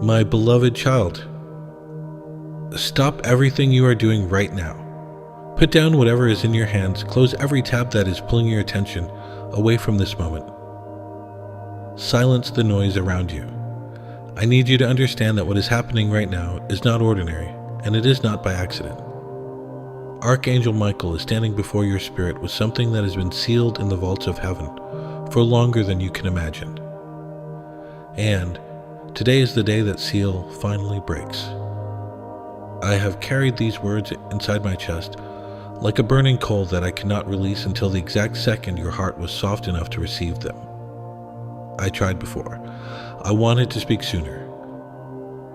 My beloved child, stop everything you are doing right now. Put down whatever is in your hands, close every tab that is pulling your attention away from this moment. Silence the noise around you. I need you to understand that what is happening right now is not ordinary, and it is not by accident. Archangel Michael is standing before your spirit with something that has been sealed in the vaults of heaven for longer than you can imagine. And today is the day that seal finally breaks. I have carried these words inside my chest like a burning coal that I cannot release until the exact second your heart was soft enough to receive them. I tried before. I wanted to speak sooner.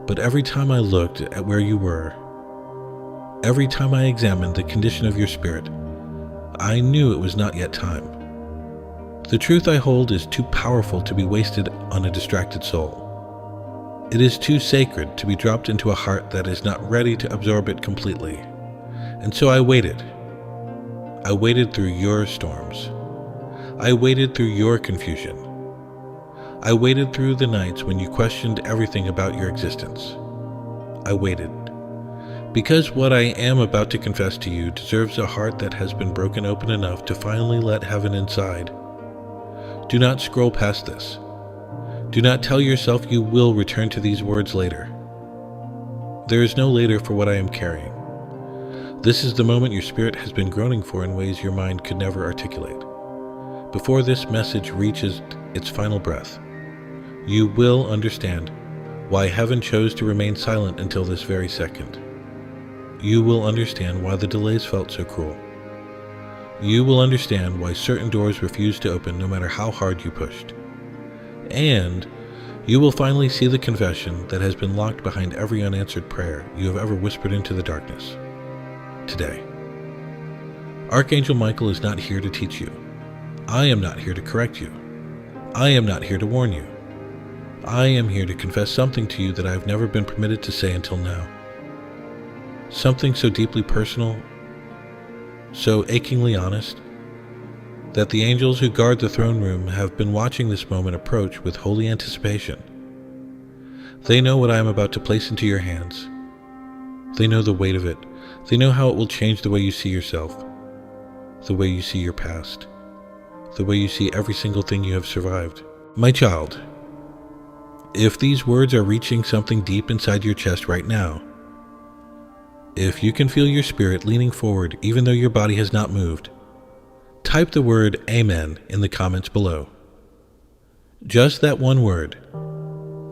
But every time I looked at where you were, every time I examined the condition of your spirit, I knew it was not yet time. The truth I hold is too powerful to be wasted on a distracted soul. It is too sacred to be dropped into a heart that is not ready to absorb it completely. And so I waited. I waited through your storms. I waited through your confusion. I waited through the nights when you questioned everything about your existence. I waited. Because what I am about to confess to you deserves a heart that has been broken open enough to finally let heaven inside. Do not scroll past this. Do not tell yourself you will return to these words later. There is no later for what I am carrying. This is the moment your spirit has been groaning for in ways your mind could never articulate. Before this message reaches its final breath, you will understand why heaven chose to remain silent until this very second. You will understand why the delays felt so cruel. You will understand why certain doors refused to open no matter how hard you pushed. And you will finally see the confession that has been locked behind every unanswered prayer you have ever whispered into the darkness. Today. Archangel Michael is not here to teach you. I am not here to correct you. I am not here to warn you. I am here to confess something to you that I have never been permitted to say until now. Something so deeply personal, so achingly honest, that the angels who guard the throne room have been watching this moment approach with holy anticipation. They know what I am about to place into your hands. They know the weight of it. They know how it will change the way you see yourself, the way you see your past, the way you see every single thing you have survived. My child, if these words are reaching something deep inside your chest right now, if you can feel your spirit leaning forward even though your body has not moved, type the word Amen in the comments below. Just that one word.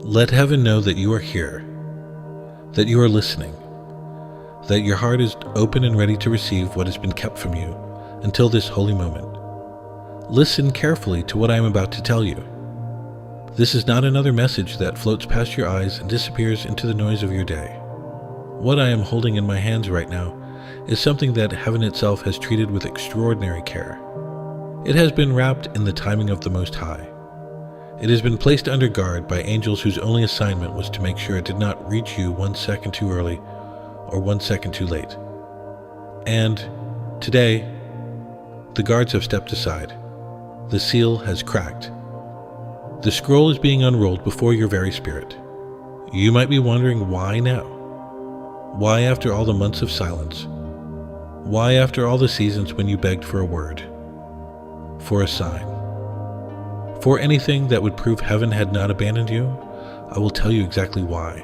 Let heaven know that you are here, that you are listening, that your heart is open and ready to receive what has been kept from you until this holy moment. Listen carefully to what I am about to tell you. This is not another message that floats past your eyes and disappears into the noise of your day. What I am holding in my hands right now is something that heaven itself has treated with extraordinary care. It has been wrapped in the timing of the Most High. It has been placed under guard by angels whose only assignment was to make sure it did not reach you 1 second too early or 1 second too late. And today, the guards have stepped aside. The seal has cracked. The scroll is being unrolled before your very spirit. You might be wondering why now? Why after all the months of silence? Why after all the seasons when you begged for a word? For a sign? For anything that would prove heaven had not abandoned you? I will tell you exactly why.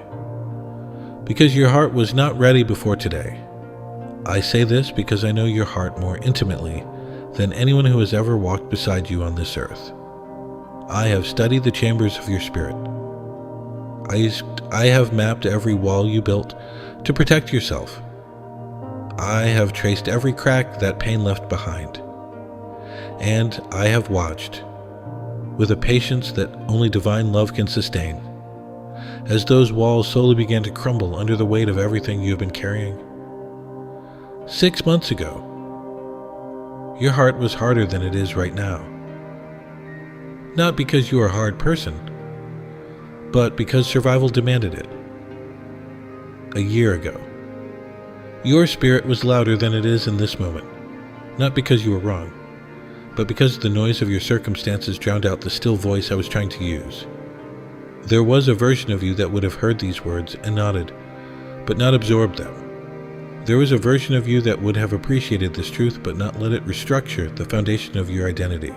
Because your heart was not ready before today. I say this because I know your heart more intimately than anyone who has ever walked beside you on this earth. I have studied the chambers of your spirit. I have mapped every wall you built to protect yourself. I have traced every crack that pain left behind. And I have watched, with a patience that only divine love can sustain, as those walls slowly began to crumble under the weight of everything you have been carrying. 6 months ago, your heart was harder than it is right now. Not because you are a hard person, but because survival demanded it. A year ago, your spirit was louder than it is in this moment, not because you were wrong, but because the noise of your circumstances drowned out the still voice I was trying to use. There was a version of you that would have heard these words and nodded, but not absorbed them. There was a version of you that would have appreciated this truth but not let it restructure the foundation of your identity.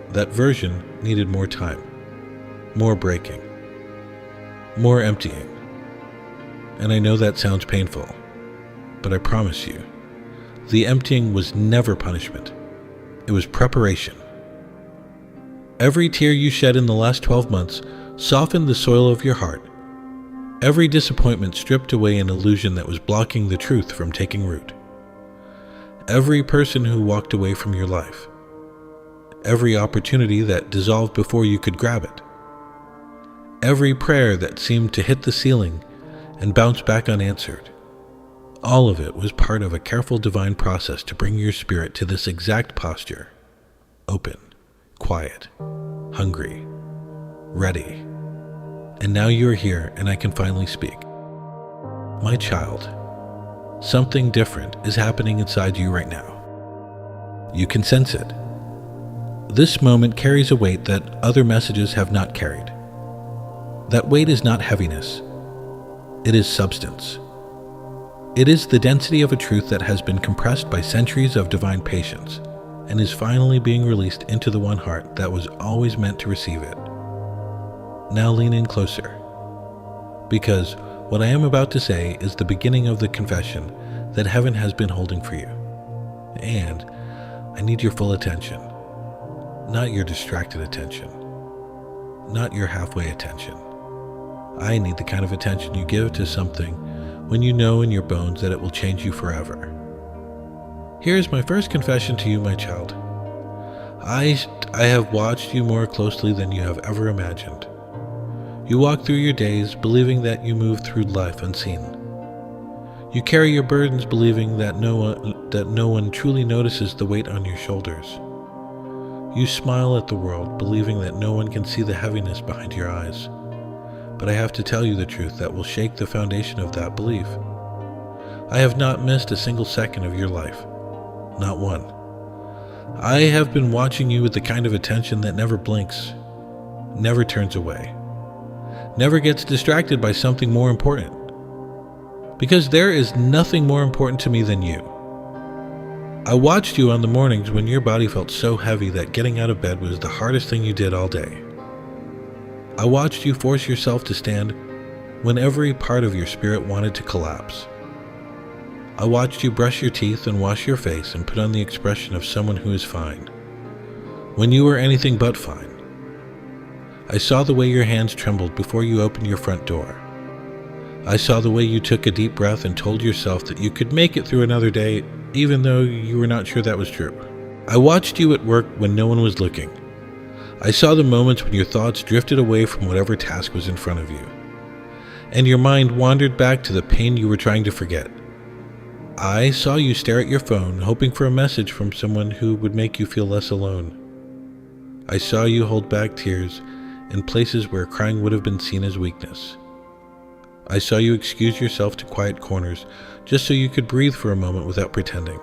That version needed more time, more breaking, more emptying. And I know that sounds painful, but I promise you, the emptying was never punishment. It was preparation. Every tear you shed in the last 12 months softened the soil of your heart. Every disappointment stripped away an illusion that was blocking the truth from taking root. Every person who walked away from your life. Every opportunity that dissolved before you could grab it. Every prayer that seemed to hit the ceiling and bounce back unanswered. All of it was part of a careful divine process to bring your spirit to this exact posture. Open, quiet, hungry, ready. And now you are here and I can finally speak. My child, something different is happening inside you right now. You can sense it. This moment carries a weight that other messages have not carried. That weight is not heaviness. It is substance. It is the density of a truth that has been compressed by centuries of divine patience and is finally being released into the one heart that was always meant to receive it. Now lean in closer, because what I am about to say is the beginning of the confession that heaven has been holding for you. And I need your full attention, not your distracted attention, not your halfway attention. I need the kind of attention you give to something when you know in your bones that it will change you forever. Here is my first confession to you, my child. I have watched you more closely than you have ever imagined. You walk through your days believing that you move through life unseen. You carry your burdens believing that no one truly notices the weight on your shoulders. You smile at the world believing that no one can see the heaviness behind your eyes. But I have to tell you the truth that will shake the foundation of that belief. I have not missed a single second of your life. Not one. I have been watching you with the kind of attention that never blinks, never turns away, never gets distracted by something more important. Because there is nothing more important to me than you. I watched you on the mornings when your body felt so heavy that getting out of bed was the hardest thing you did all day. I watched you force yourself to stand when every part of your spirit wanted to collapse. I watched you brush your teeth and wash your face and put on the expression of someone who is fine, when you were anything but fine. I saw the way your hands trembled before you opened your front door. I saw the way you took a deep breath and told yourself that you could make it through another day, even though you were not sure that was true. I watched you at work when no one was looking. I saw the moments when your thoughts drifted away from whatever task was in front of you, and your mind wandered back to the pain you were trying to forget. I saw you stare at your phone, hoping for a message from someone who would make you feel less alone. I saw you hold back tears in places where crying would have been seen as weakness. I saw you excuse yourself to quiet corners just so you could breathe for a moment without pretending.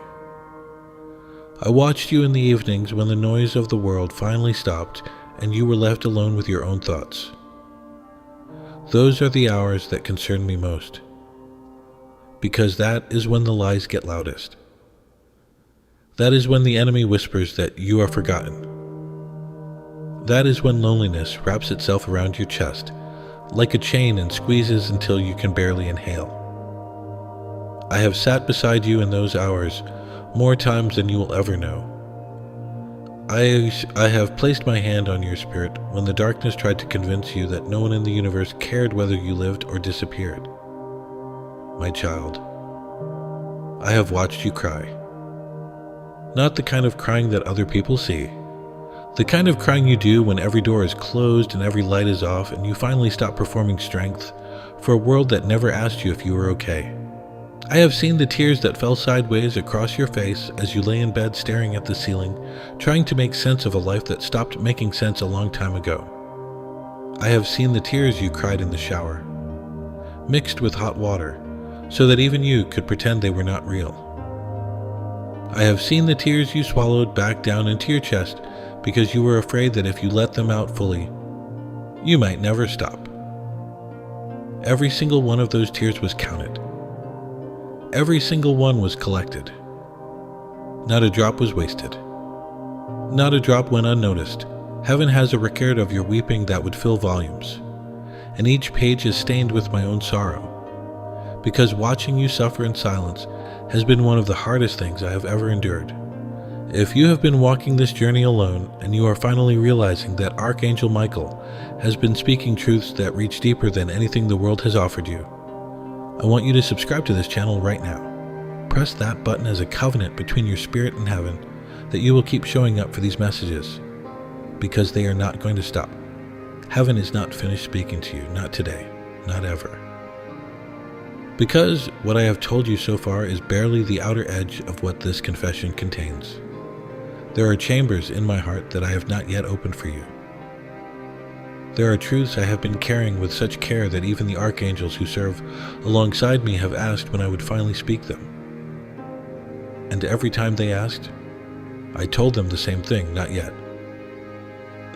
I watched you in the evenings when the noise of the world finally stopped and you were left alone with your own thoughts. Those are the hours that concern me most, because that is when the lies get loudest. That is when the enemy whispers that you are forgotten. That is when loneliness wraps itself around your chest like a chain and squeezes until you can barely inhale. I have sat beside you in those hours more times than you will ever know. I have placed my hand on your spirit when the darkness tried to convince you that no one in the universe cared whether you lived or disappeared. My child, I have watched you cry. Not the kind of crying that other people see. The kind of crying you do when every door is closed and every light is off and you finally stop performing strength for a world that never asked you if you were okay. I have seen the tears that fell sideways across your face as you lay in bed staring at the ceiling, trying to make sense of a life that stopped making sense a long time ago. I have seen the tears you cried in the shower, mixed with hot water, so that even you could pretend they were not real. I have seen the tears you swallowed back down into your chest because you were afraid that if you let them out fully, you might never stop. Every single one of those tears was counted. Every single one was collected. Not a drop was wasted. Not a drop went unnoticed. Heaven has a record of your weeping that would fill volumes, and each page is stained with my own sorrow, because watching you suffer in silence has been one of the hardest things I have ever endured. If you have been walking this journey alone, and you are finally realizing that Archangel Michael has been speaking truths that reach deeper than anything the world has offered you, I want you to subscribe to this channel right now. Press that button as a covenant between your spirit and heaven that you will keep showing up for these messages, because they are not going to stop. Heaven is not finished speaking to you, not today, not ever. Because what I have told you so far is barely the outer edge of what this confession contains. There are chambers in my heart that I have not yet opened for you. There are truths I have been carrying with such care that even the archangels who serve alongside me have asked when I would finally speak them. And every time they asked, I told them the same thing, not yet.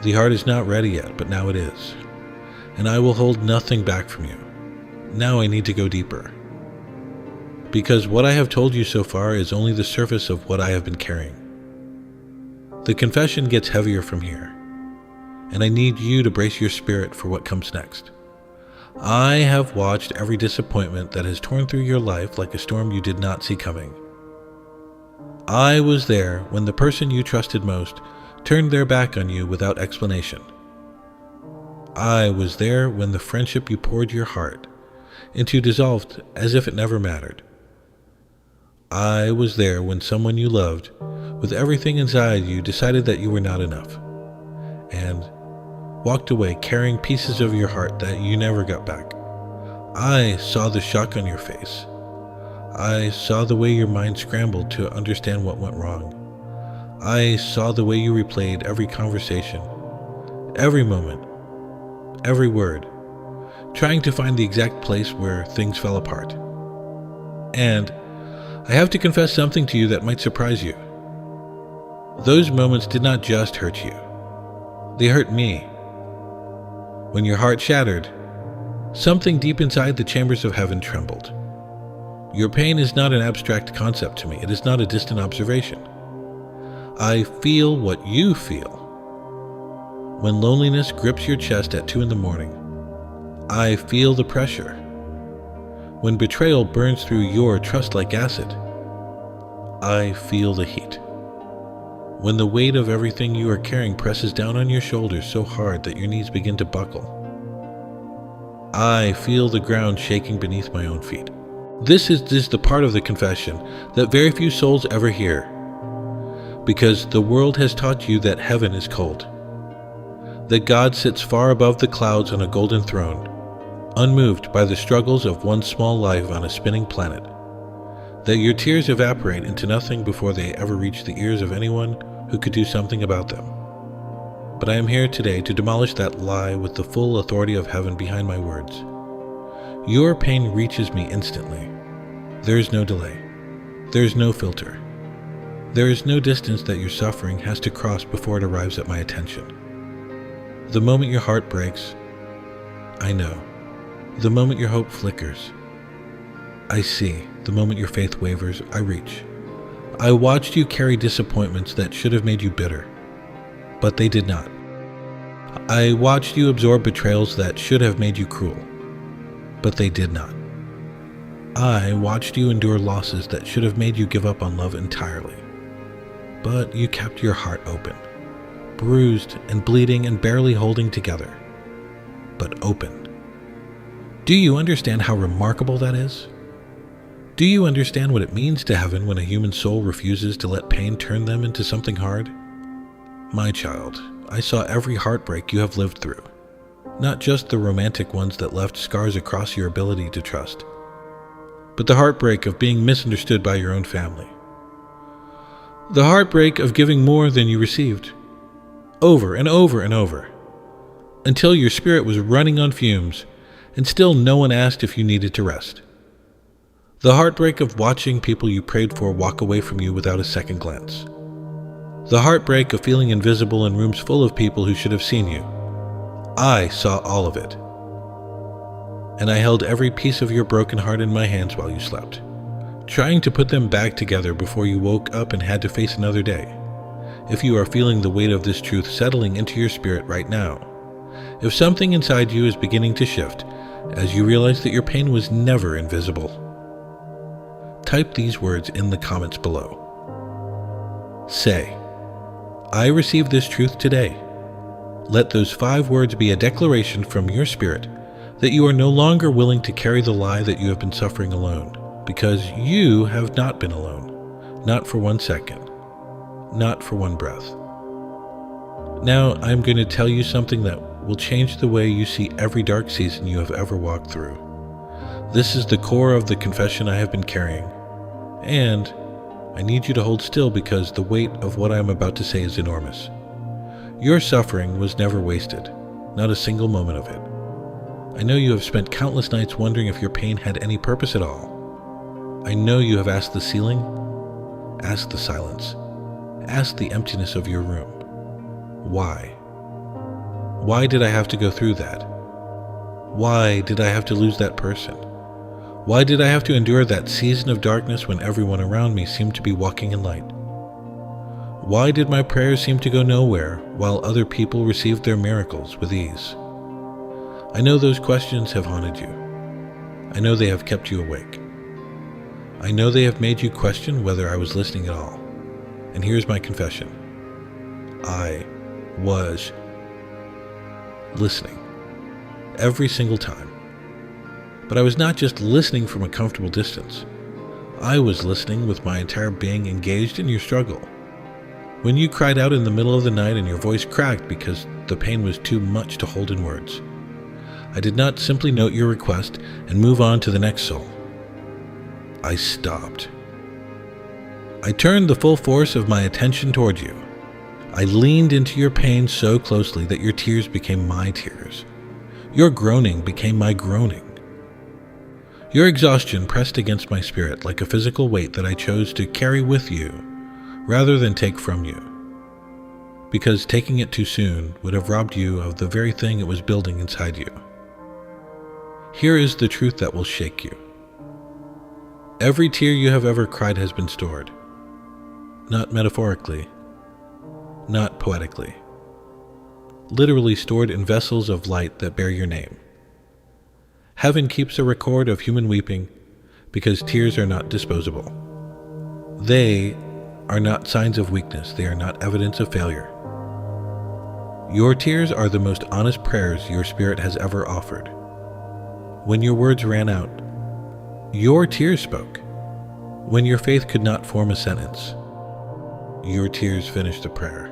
The heart is not ready yet, but now it is. And I will hold nothing back from you. Now I need to go deeper. Because what I have told you so far is only the surface of what I have been carrying. The confession gets heavier from here, and I need you to brace your spirit for what comes next. I have watched every disappointment that has torn through your life like a storm you did not see coming. I was there when the person you trusted most turned their back on you without explanation. I was there when the friendship you poured your heart into dissolved as if it never mattered. I was there when someone you loved, with everything inside you, decided that you were not enough, and walked away carrying pieces of your heart that you never got back. I saw the shock on your face. I saw the way your mind scrambled to understand what went wrong. I saw the way you replayed every conversation, every moment, every word, trying to find the exact place where things fell apart. And I have to confess something to you that might surprise you. Those moments did not just hurt you. They hurt me. When your heart shattered, something deep inside the chambers of heaven trembled. Your pain is not an abstract concept to me. It is not a distant observation. I feel what you feel. When loneliness grips your chest at 2 a.m, I feel the pressure. When betrayal burns through your trust like acid, I feel the heat. When the weight of everything you are carrying presses down on your shoulders so hard that your knees begin to buckle, I feel the ground shaking beneath my own feet. This is the part of the confession that very few souls ever hear, because the world has taught you that heaven is cold, that God sits far above the clouds on a golden throne, unmoved by the struggles of one small life on a spinning planet, that your tears evaporate into nothing before they ever reach the ears of anyone who could do something about them. But I am here today to demolish that lie with the full authority of heaven behind my words. Your pain reaches me instantly. There is no delay. There is no filter. There is no distance that your suffering has to cross before it arrives at my attention. The moment your heart breaks, I know. The moment your hope flickers, I see. The moment your faith wavers, I reach. I watched you carry disappointments that should have made you bitter, but they did not. I watched you absorb betrayals that should have made you cruel, but they did not. I watched you endure losses that should have made you give up on love entirely, but you kept your heart open, bruised and bleeding and barely holding together, but open. Do you understand how remarkable that is? Do you understand what it means to heaven when a human soul refuses to let pain turn them into something hard? My child, I saw every heartbreak you have lived through, not just the romantic ones that left scars across your ability to trust, but the heartbreak of being misunderstood by your own family. The heartbreak of giving more than you received, over and over and over, until your spirit was running on fumes, and still no one asked if you needed to rest. The heartbreak of watching people you prayed for walk away from you without a second glance. The heartbreak of feeling invisible in rooms full of people who should have seen you. I saw all of it. And I held every piece of your broken heart in my hands while you slept, trying to put them back together before you woke up and had to face another day. If you are feeling the weight of this truth settling into your spirit right now, if something inside you is beginning to shift as you realize that your pain was never invisible, type these words in the comments below. Say, I receive this truth today. Let those 5 words be a declaration from your spirit that you are no longer willing to carry the lie that you have been suffering alone, because you have not been alone, not for 1 second, not for 1 breath. Now I'm going to tell you something that will change the way you see every dark season you have ever walked through. This is the core of the confession I have been carrying, and I need you to hold still because the weight of what I am about to say is enormous. Your suffering was never wasted, not a single moment of it. I know you have spent countless nights wondering if your pain had any purpose at all. I know you have asked the ceiling, asked the silence, asked the emptiness of your room. Why? Why did I have to go through that? Why did I have to lose that person? Why did I have to endure that season of darkness when everyone around me seemed to be walking in light? Why did my prayers seem to go nowhere while other people received their miracles with ease? I know those questions have haunted you. I know they have kept you awake. I know they have made you question whether I was listening at all. And here's my confession. I was listening every single time. But I was not just listening from a comfortable distance. I was listening with my entire being engaged in your struggle. When you cried out in the middle of the night and your voice cracked because the pain was too much to hold in words, I did not simply note your request and move on to the next soul. I stopped. I turned the full force of my attention toward you. I leaned into your pain so closely that your tears became my tears. Your groaning became my groaning. Your exhaustion pressed against my spirit like a physical weight that I chose to carry with you rather than take from you, because taking it too soon would have robbed you of the very thing it was building inside you. Here is the truth that will shake you. Every tear you have ever cried has been stored, not metaphorically, not poetically, literally stored in vessels of light that bear your name. Heaven keeps a record of human weeping because tears are not disposable. They are not signs of weakness. They are not evidence of failure. Your tears are the most honest prayers your spirit has ever offered. When your words ran out, your tears spoke. When your faith could not form a sentence, your tears finished the prayer.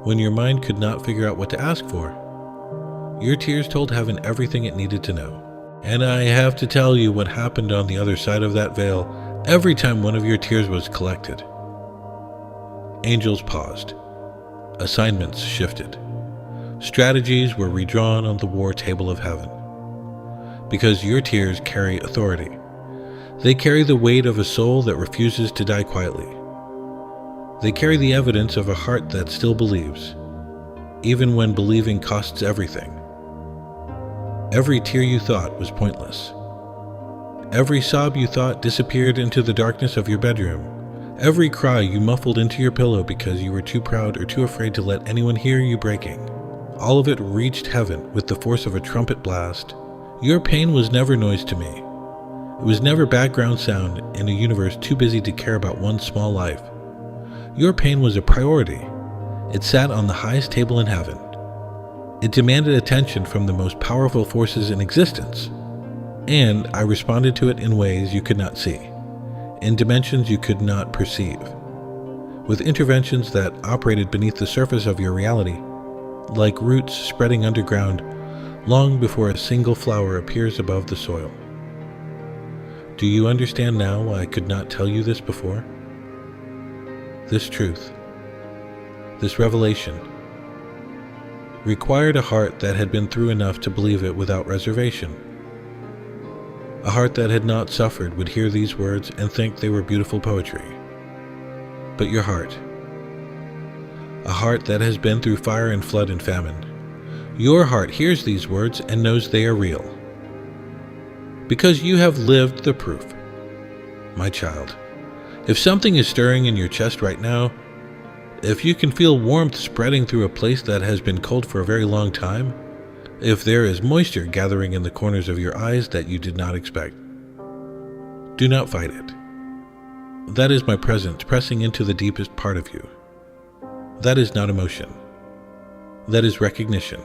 When your mind could not figure out what to ask for, your tears told heaven everything it needed to know. And I have to tell you what happened on the other side of that veil every time one of your tears was collected. Angels paused. Assignments shifted. Strategies were redrawn on the war table of heaven. Because your tears carry authority. They carry the weight of a soul that refuses to die quietly. They carry the evidence of a heart that still believes, even when believing costs everything. Every tear you thought was pointless. Every sob you thought disappeared into the darkness of your bedroom. Every cry you muffled into your pillow because you were too proud or too afraid to let anyone hear you breaking. All of it reached heaven with the force of a trumpet blast. Your pain was never noise to me. It was never background sound in a universe too busy to care about one small life. Your pain was a priority. It sat on the highest table in heaven. It demanded attention from the most powerful forces in existence, and I responded to it in ways you could not see, in dimensions you could not perceive, with interventions that operated beneath the surface of your reality, like roots spreading underground long before a single flower appears above the soil. Do you understand now why I could not tell you this before? This truth, this revelation, required a heart that had been through enough to believe it without reservation. A heart that had not suffered would hear these words and think they were beautiful poetry. But your heart, a heart that has been through fire and flood and famine, Your heart hears these words and knows they are real, because you have lived the proof. My child, if something is stirring in your chest right now, if you can feel warmth spreading through a place that has been cold for a very long time, if there is moisture gathering in the corners of your eyes that you did not expect, do not fight it. That is my presence pressing into the deepest part of you. That is not emotion. That is recognition.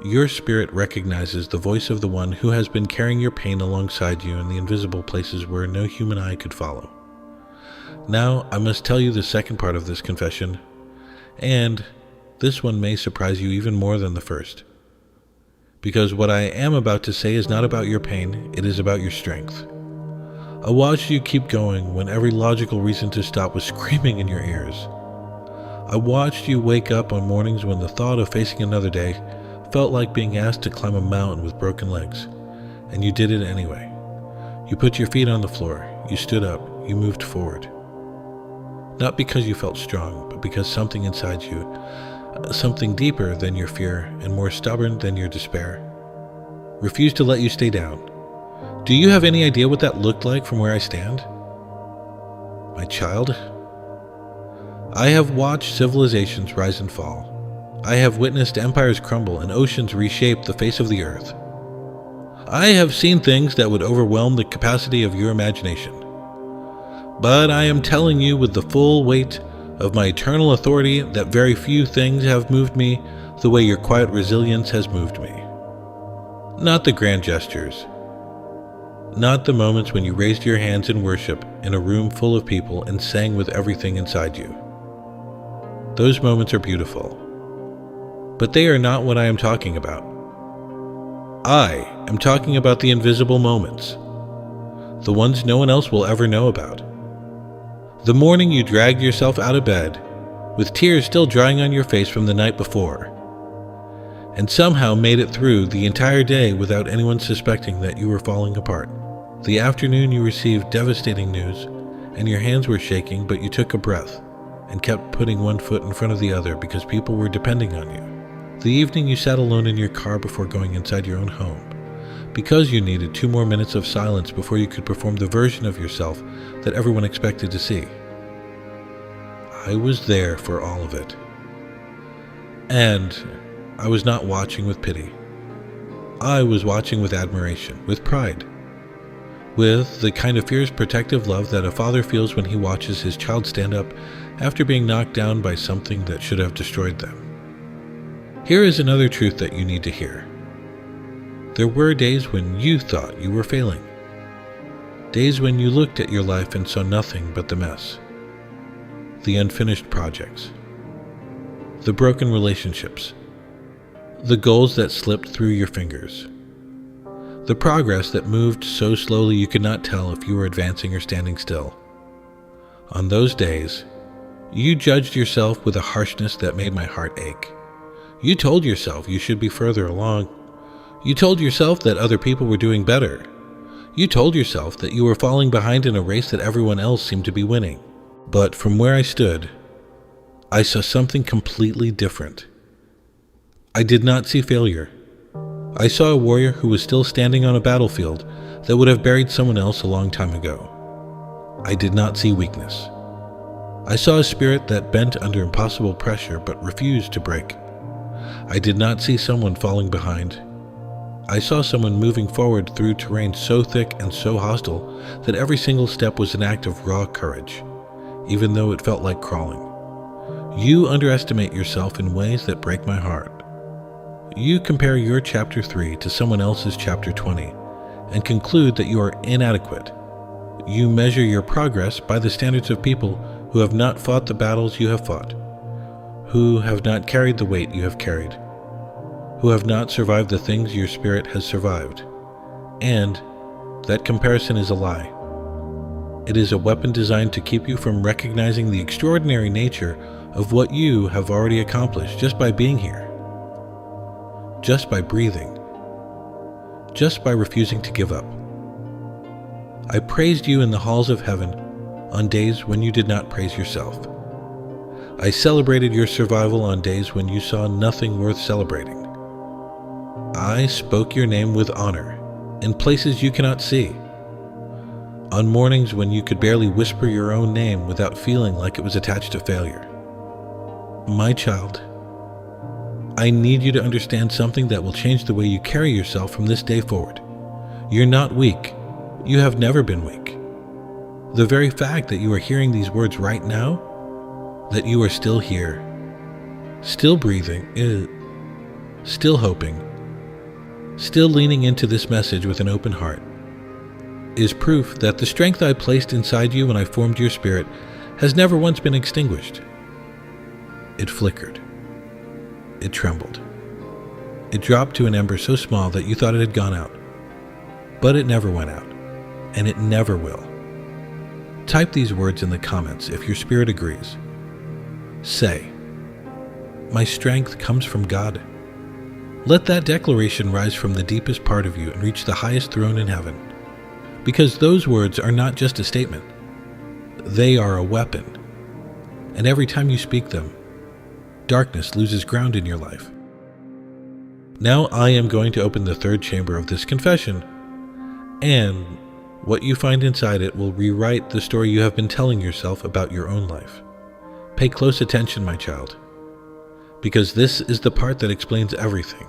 Your spirit recognizes the voice of the one who has been carrying your pain alongside you in the invisible places where no human eye could follow. Now, I must tell you the second part of this confession, and this one may surprise you even more than the first. Because what I am about to say is not about your pain, it is about your strength. I watched you keep going when every logical reason to stop was screaming in your ears. I watched you wake up on mornings when the thought of facing another day felt like being asked to climb a mountain with broken legs, and you did it anyway. You put your feet on the floor, you stood up, you moved forward. Not because you felt strong, but because something inside you, something deeper than your fear and more stubborn than your despair, refused to let you stay down. Do you have any idea what that looked like from where I stand? My child, I have watched civilizations rise and fall. I have witnessed empires crumble and oceans reshape the face of the earth. I have seen things that would overwhelm the capacity of your imagination. But I am telling you with the full weight of my eternal authority that very few things have moved me the way your quiet resilience has moved me. Not the grand gestures. Not the moments when you raised your hands in worship in a room full of people and sang with everything inside you. Those moments are beautiful. But they are not what I am talking about. I am talking about the invisible moments. The ones no one else will ever know about. The morning you dragged yourself out of bed, with tears still drying on your face from the night before, and somehow made it through the entire day without anyone suspecting that you were falling apart. The afternoon you received devastating news, and your hands were shaking, but you took a breath and kept putting one foot in front of the other because people were depending on you. The evening you sat alone in your car before going inside your own home, because you needed 2 more minutes of silence before you could perform the version of yourself that everyone expected to see. I was there for all of it. And I was not watching with pity. I was watching with admiration, with pride, with the kind of fierce protective love that a father feels when he watches his child stand up after being knocked down by something that should have destroyed them. Here is another truth that you need to hear. There were days when you thought you were failing. Days when you looked at your life and saw nothing but the mess. The unfinished projects. The broken relationships. The goals that slipped through your fingers. The progress that moved so slowly you could not tell if you were advancing or standing still. On those days, you judged yourself with a harshness that made my heart ache. You told yourself you should be further along. You told yourself that other people were doing better. You told yourself that you were falling behind in a race that everyone else seemed to be winning. But from where I stood, I saw something completely different. I did not see failure. I saw a warrior who was still standing on a battlefield that would have buried someone else a long time ago. I did not see weakness. I saw a spirit that bent under impossible pressure but refused to break. I did not see someone falling behind. I saw someone moving forward through terrain so thick and so hostile that every single step was an act of raw courage, even though it felt like crawling. You underestimate yourself in ways that break my heart. You compare your chapter 3 to someone else's chapter 20 and conclude that you are inadequate. You measure your progress by the standards of people who have not fought the battles you have fought, who have not carried the weight you have carried, who have not survived the things your spirit has survived. And that comparison is a lie. It is a weapon designed to keep you from recognizing the extraordinary nature of what you have already accomplished just by being here, just by breathing, just by refusing to give up. I praised you in the halls of heaven on days when you did not praise yourself. I celebrated your survival on days when you saw nothing worth celebrating. I spoke your name with honor in places you cannot see, on mornings when you could barely whisper your own name without feeling like it was attached to failure. My child, I need you to understand something that will change the way you carry yourself from this day forward. You're not weak. You have never been weak. The very fact that you are hearing these words right now, that you are still here, still breathing, still hoping, still leaning into this message with an open heart, is proof that the strength I placed inside you when I formed your spirit has never once been extinguished. It flickered. It trembled. It dropped to an ember so small that you thought it had gone out. But it never went out, and it never will. Type these words in the comments if your spirit agrees. Say, "My strength comes from God." Let that declaration rise from the deepest part of you and reach the highest throne in heaven. Because those words are not just a statement. They are a weapon. And every time you speak them, darkness loses ground in your life. Now I am going to open the third chamber of this confession, and what you find inside it will rewrite the story you have been telling yourself about your own life. Pay close attention, my child, because this is the part that explains everything.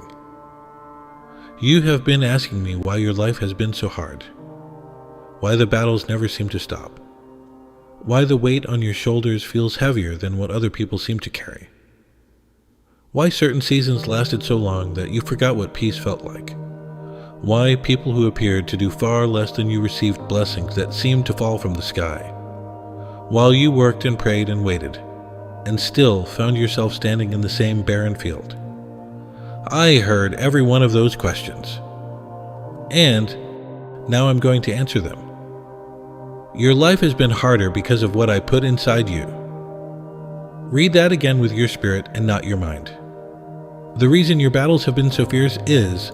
You have been asking me why your life has been so hard, why the battles never seem to stop, why the weight on your shoulders feels heavier than what other people seem to carry, why certain seasons lasted so long that you forgot what peace felt like, why people who appeared to do far less than you received blessings that seemed to fall from the sky, while you worked and prayed and waited, and still found yourself standing in the same barren field. I heard every one of those questions, and now I'm going to answer them. Your life has been harder because of what I put inside you. Read that again with your spirit and not your mind. The reason your battles have been so fierce is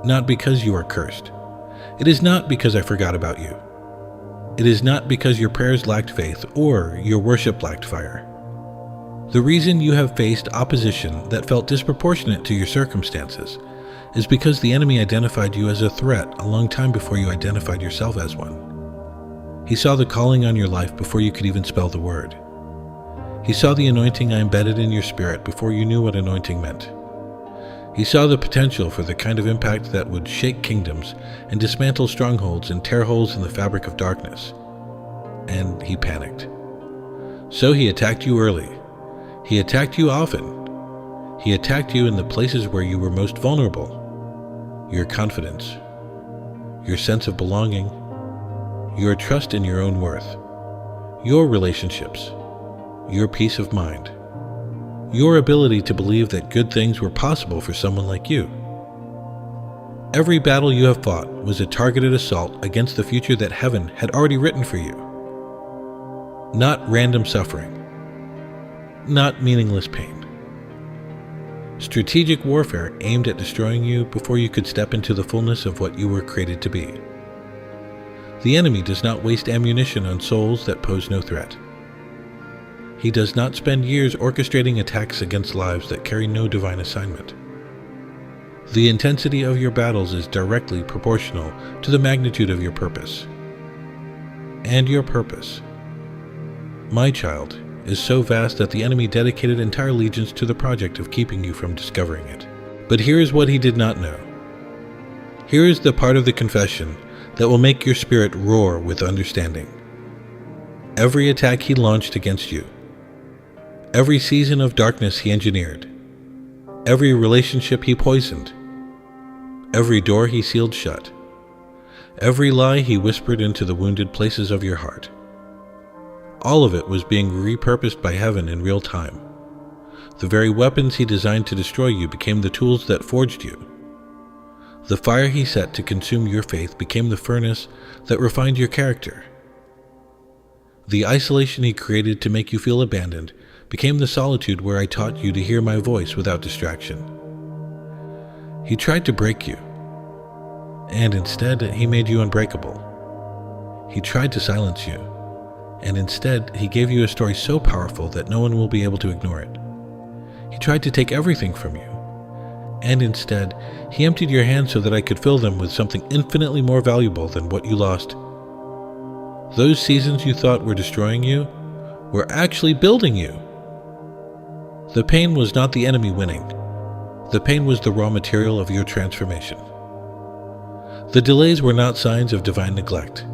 not because you are cursed. It is not because I forgot about you. It is not because your prayers lacked faith or your worship lacked fire. The reason you have faced opposition that felt disproportionate to your circumstances is because the enemy identified you as a threat a long time before you identified yourself as one. He saw the calling on your life before you could even spell the word. He saw the anointing I embedded in your spirit before you knew what anointing meant. He saw the potential for the kind of impact that would shake kingdoms and dismantle strongholds and tear holes in the fabric of darkness. And he panicked. So he attacked you early. He attacked you often. He attacked you in the places where you were most vulnerable. Your confidence, your sense of belonging, your trust in your own worth, your relationships, your peace of mind, your ability to believe that good things were possible for someone like you. Every battle you have fought was a targeted assault against the future that heaven had already written for you. Not random suffering, not meaningless pain. Strategic warfare aimed at destroying you before you could step into the fullness of what you were created to be. The enemy does not waste ammunition on souls that pose no threat. He does not spend years orchestrating attacks against lives that carry no divine assignment. The intensity of your battles is directly proportional to the magnitude of your purpose. And your purpose, my child, is so vast that the enemy dedicated entire legions to the project of keeping you from discovering it. But here is what he did not know. Here is the part of the confession that will make your spirit roar with understanding. Every attack he launched against you, every season of darkness he engineered, every relationship he poisoned, every door he sealed shut, every lie he whispered into the wounded places of your heart, all of it was being repurposed by heaven in real time. The very weapons he designed to destroy you became the tools that forged you. The fire he set to consume your faith became the furnace that refined your character. The isolation he created to make you feel abandoned became the solitude where I taught you to hear my voice without distraction. He tried to break you, and instead he made you unbreakable. He tried to silence you, and instead he gave you a story so powerful that no one will be able to ignore it. He tried to take everything from you, And instead, He emptied your hands so that I could fill them with something infinitely more valuable than what you lost. Those seasons you thought were destroying you were actually building you. The pain was not the enemy winning. The pain was the raw material of your transformation. The delays were not signs of divine neglect.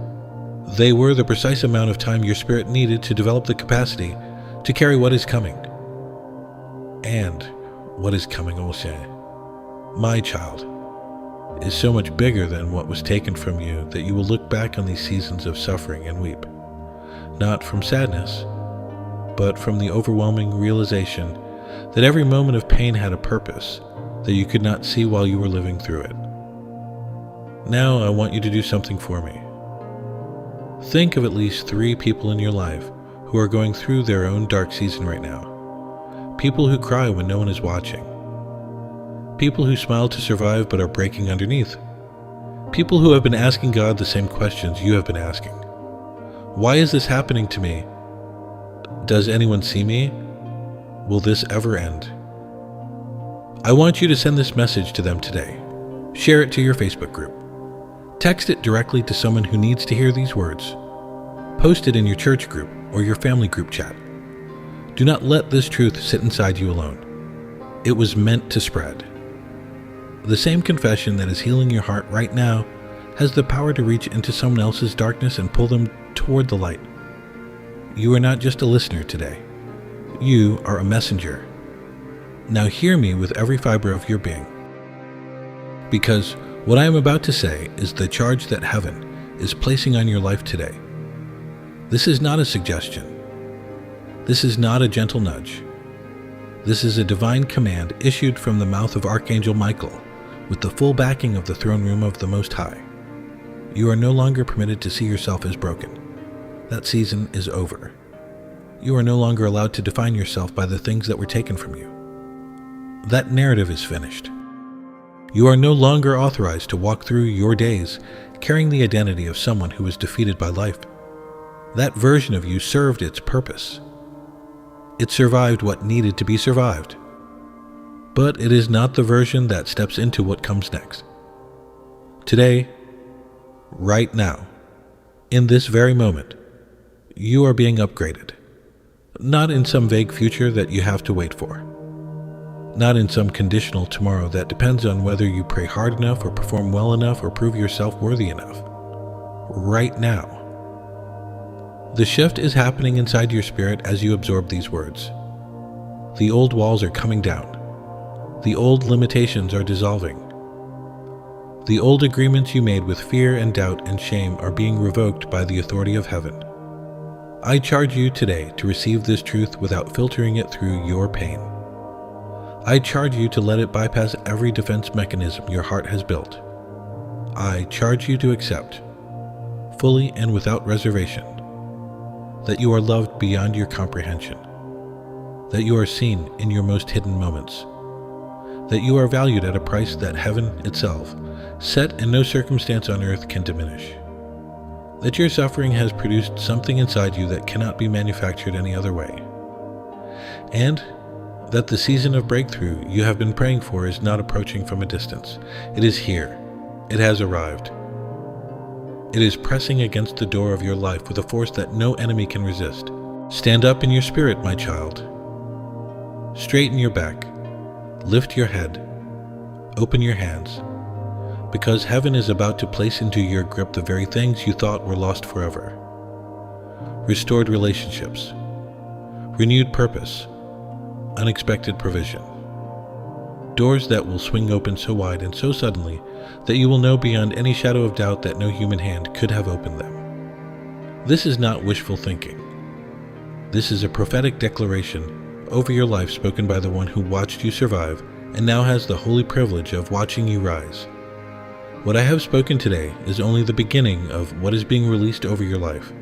They were the precise amount of time your spirit needed to develop the capacity to carry what is coming. And what is coming, Olshe, my child, is so much bigger than what was taken from you that you will look back on these seasons of suffering and weep, not from sadness, but from the overwhelming realization that every moment of pain had a purpose that you could not see while you were living through it. Now I want you to do something for me. Think of at least 3 people in your life who are going through their own dark season right now. People who cry when no one is watching. People who smile to survive but are breaking underneath. People who have been asking God the same questions you have been asking. Why is this happening to me? Does anyone see me? Will this ever end? I want you to send this message to them today. Share it to your Facebook group. Text it directly to someone who needs to hear these words. Post it in your church group or your family group chat. Do not let this truth sit inside you alone. It was meant to spread. The same confession that is healing your heart right now has the power to reach into someone else's darkness and pull them toward the light. You are not just a listener today. You are a messenger. Now hear me with every fiber of your being. Because what I am about to say is the charge that heaven is placing on your life today. This is not a suggestion. This is not a gentle nudge. This is a divine command issued from the mouth of Archangel Michael with the full backing of the throne room of the Most High. You are no longer permitted to see yourself as broken. That season is over. You are no longer allowed to define yourself by the things that were taken from you. That narrative is finished. You are no longer authorized to walk through your days carrying the identity of someone who was defeated by life. That version of you served its purpose. It survived what needed to be survived. But it is not the version that steps into what comes next. Today, right now, in this very moment, you are being upgraded. Not in some vague future that you have to wait for. Not in some conditional tomorrow that depends on whether you pray hard enough or perform well enough or prove yourself worthy enough. Right now. The shift is happening inside your spirit as you absorb these words. The old walls are coming down. The old limitations are dissolving. The old agreements you made with fear and doubt and shame are being revoked by the authority of heaven. I charge you today to receive this truth without filtering it through your pain. I charge you to let it bypass every defense mechanism your heart has built. I charge you to accept, fully and without reservation, that you are loved beyond your comprehension, that you are seen in your most hidden moments, that you are valued at a price that heaven itself, set and no circumstance on earth can diminish, that your suffering has produced something inside you that cannot be manufactured any other way, and that the season of breakthrough you have been praying for is not approaching from a distance. It is here. It has arrived. It is pressing against the door of your life with a force that no enemy can resist. Stand up in your spirit, my child. Straighten your back. Lift your head. Open your hands. Because heaven is about to place into your grip the very things you thought were lost forever. Restored relationships. Renewed purpose. Unexpected provision. Doors that will swing open so wide and so suddenly that you will know beyond any shadow of doubt that no human hand could have opened them. This is not wishful thinking. This is a prophetic declaration over your life spoken by the one who watched you survive and now has the holy privilege of watching you rise. What I have spoken today is only the beginning of what is being released over your life.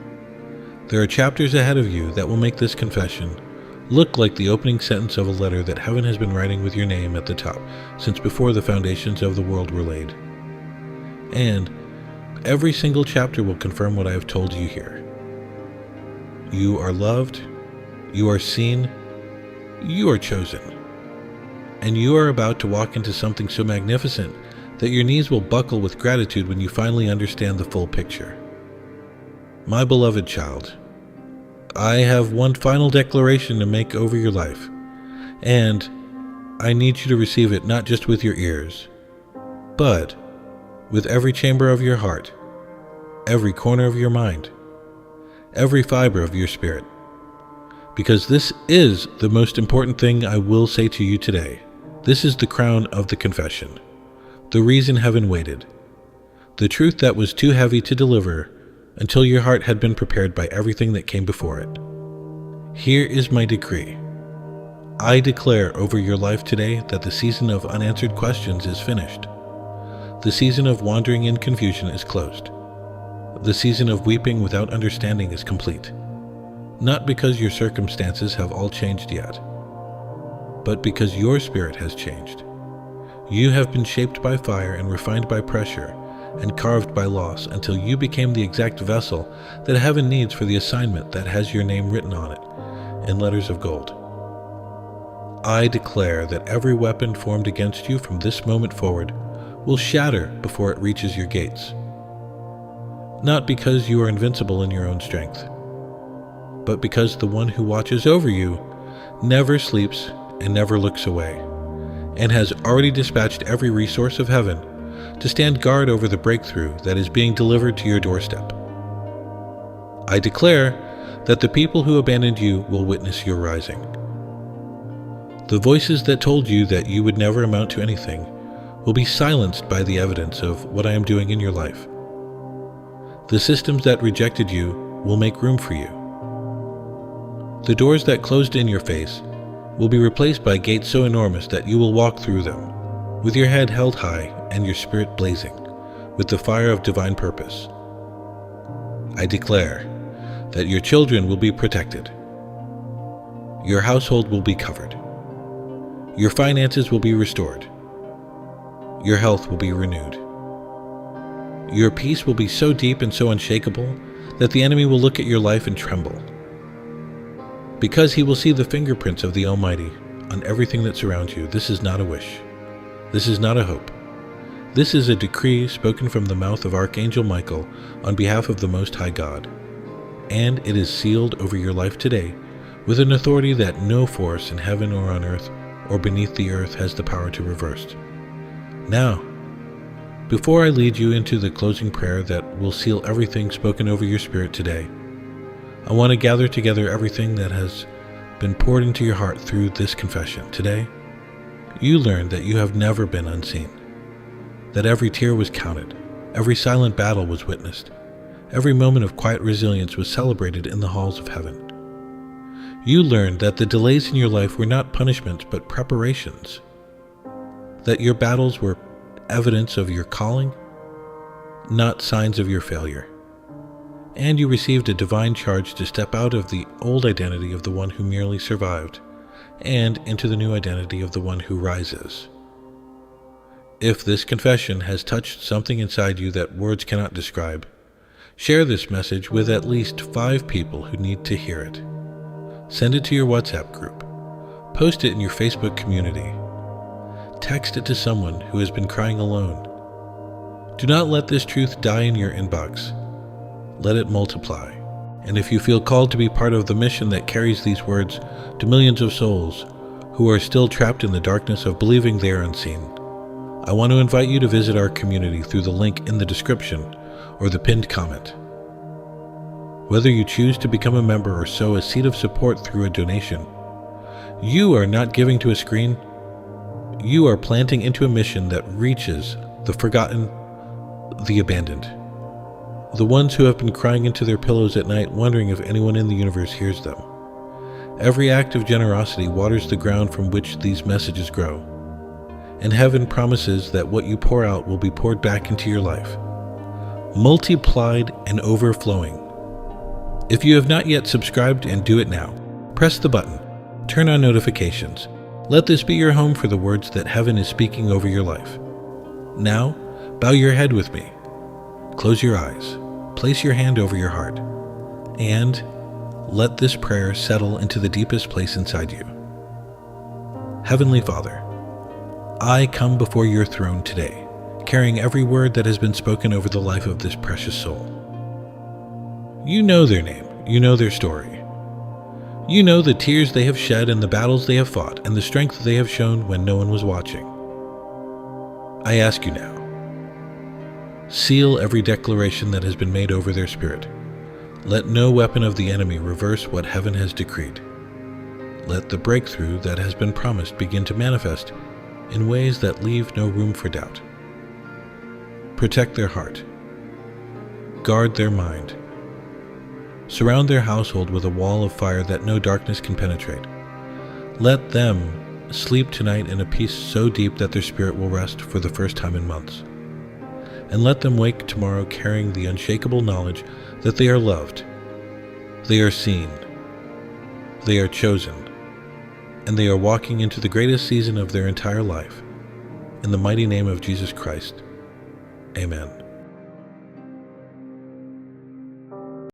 There are chapters ahead of you that will make this confession look like the opening sentence of a letter that heaven has been writing with your name at the top since before the foundations of the world were laid. And every single chapter will confirm what I have told you here. You are loved, you are seen, you are chosen. and you are about to walk into something so magnificent that your knees will buckle with gratitude when you finally understand the full picture. My beloved child, I have one final declaration to make over your life, and I need you to receive it not just with your ears, but with every chamber of your heart, every corner of your mind, every fiber of your spirit. Because this is the most important thing I will say to you today. This is the crown of the confession, the reason heaven waited, the truth that was too heavy to deliver until your heart had been prepared by everything that came before it. Here is my decree. I declare over your life today that the season of unanswered questions is finished. The season of wandering in confusion is closed. The season of weeping without understanding is complete. Not because your circumstances have all changed yet, but because your spirit has changed. You have been shaped by fire and refined by pressure and carved by loss until you became the exact vessel that heaven needs for the assignment that has your name written on it in letters of gold. I declare that every weapon formed against you from this moment forward will shatter before it reaches your gates. Not because you are invincible in your own strength, but because the one who watches over you never sleeps and never looks away, and has already dispatched every resource of heaven to stand guard over the breakthrough that is being delivered to your doorstep. I declare that the people who abandoned you will witness your rising. The voices that told you that you would never amount to anything will be silenced by the evidence of what I am doing in your life. The systems that rejected you will make room for you. The doors that closed in your face will be replaced by gates so enormous that you will walk through them, with your head held high and your spirit blazing with the fire of divine purpose. I declare that your children will be protected. Your household will be covered. Your finances will be restored. Your health will be renewed. Your peace will be so deep and so unshakable that the enemy will look at your life and tremble, because he will see the fingerprints of the Almighty on everything that surrounds you. This is not a wish. This is not a hope. This is a decree spoken from the mouth of Archangel Michael on behalf of the Most High God, and it is sealed over your life today with an authority that no force in heaven or on earth or beneath the earth has the power to reverse. Now, before I lead you into the closing prayer that will seal everything spoken over your spirit today, I want to gather together everything that has been poured into your heart through this confession. Today, you learned that you have never been unseen, that every tear was counted, every silent battle was witnessed, every moment of quiet resilience was celebrated in the halls of heaven. You learned that the delays in your life were not punishments but preparations, that your battles were evidence of your calling, not signs of your failure. And you received a divine charge to step out of the old identity of the one who merely survived and into the new identity of the one who rises. If this confession has touched something inside you that words cannot describe, share this message with at least 5 people who need to hear it. Send it to your WhatsApp group. Post it in your Facebook community. Text it to someone who has been crying alone. Do not let this truth die in your inbox. Let it multiply. And if you feel called to be part of the mission that carries these words to millions of souls who are still trapped in the darkness of believing they are unseen, I want to invite you to visit our community through the link in the description or the pinned comment. Whether you choose to become a member or sow a seed of support through a donation, you are not giving to a screen. You are planting into a mission that reaches the forgotten, the abandoned, the ones who have been crying into their pillows at night wondering if anyone in the universe hears them. Every act of generosity waters the ground from which these messages grow, and heaven promises that what you pour out will be poured back into your life, multiplied and overflowing. If you have not yet subscribed, and do it now, press the button, turn on notifications. Let this be your home for the words that heaven is speaking over your life. Now, bow your head with me. Close your eyes, place your hand over your heart, and let this prayer settle into the deepest place inside you. Heavenly Father, I come before your throne today, carrying every word that has been spoken over the life of this precious soul. You know their name, you know their story. You know the tears they have shed and the battles they have fought and the strength they have shown when no one was watching. I ask you now, seal every declaration that has been made over their spirit. Let no weapon of the enemy reverse what heaven has decreed. Let the breakthrough that has been promised begin to manifest in ways that leave no room for doubt. Protect their heart. Guard their mind. Surround their household with a wall of fire that no darkness can penetrate. Let them sleep tonight in a peace so deep that their spirit will rest for the first time in months. And let them wake tomorrow carrying the unshakable knowledge that they are loved, they are seen, they are chosen, and they are walking into the greatest season of their entire life. In the mighty name of Jesus Christ, amen.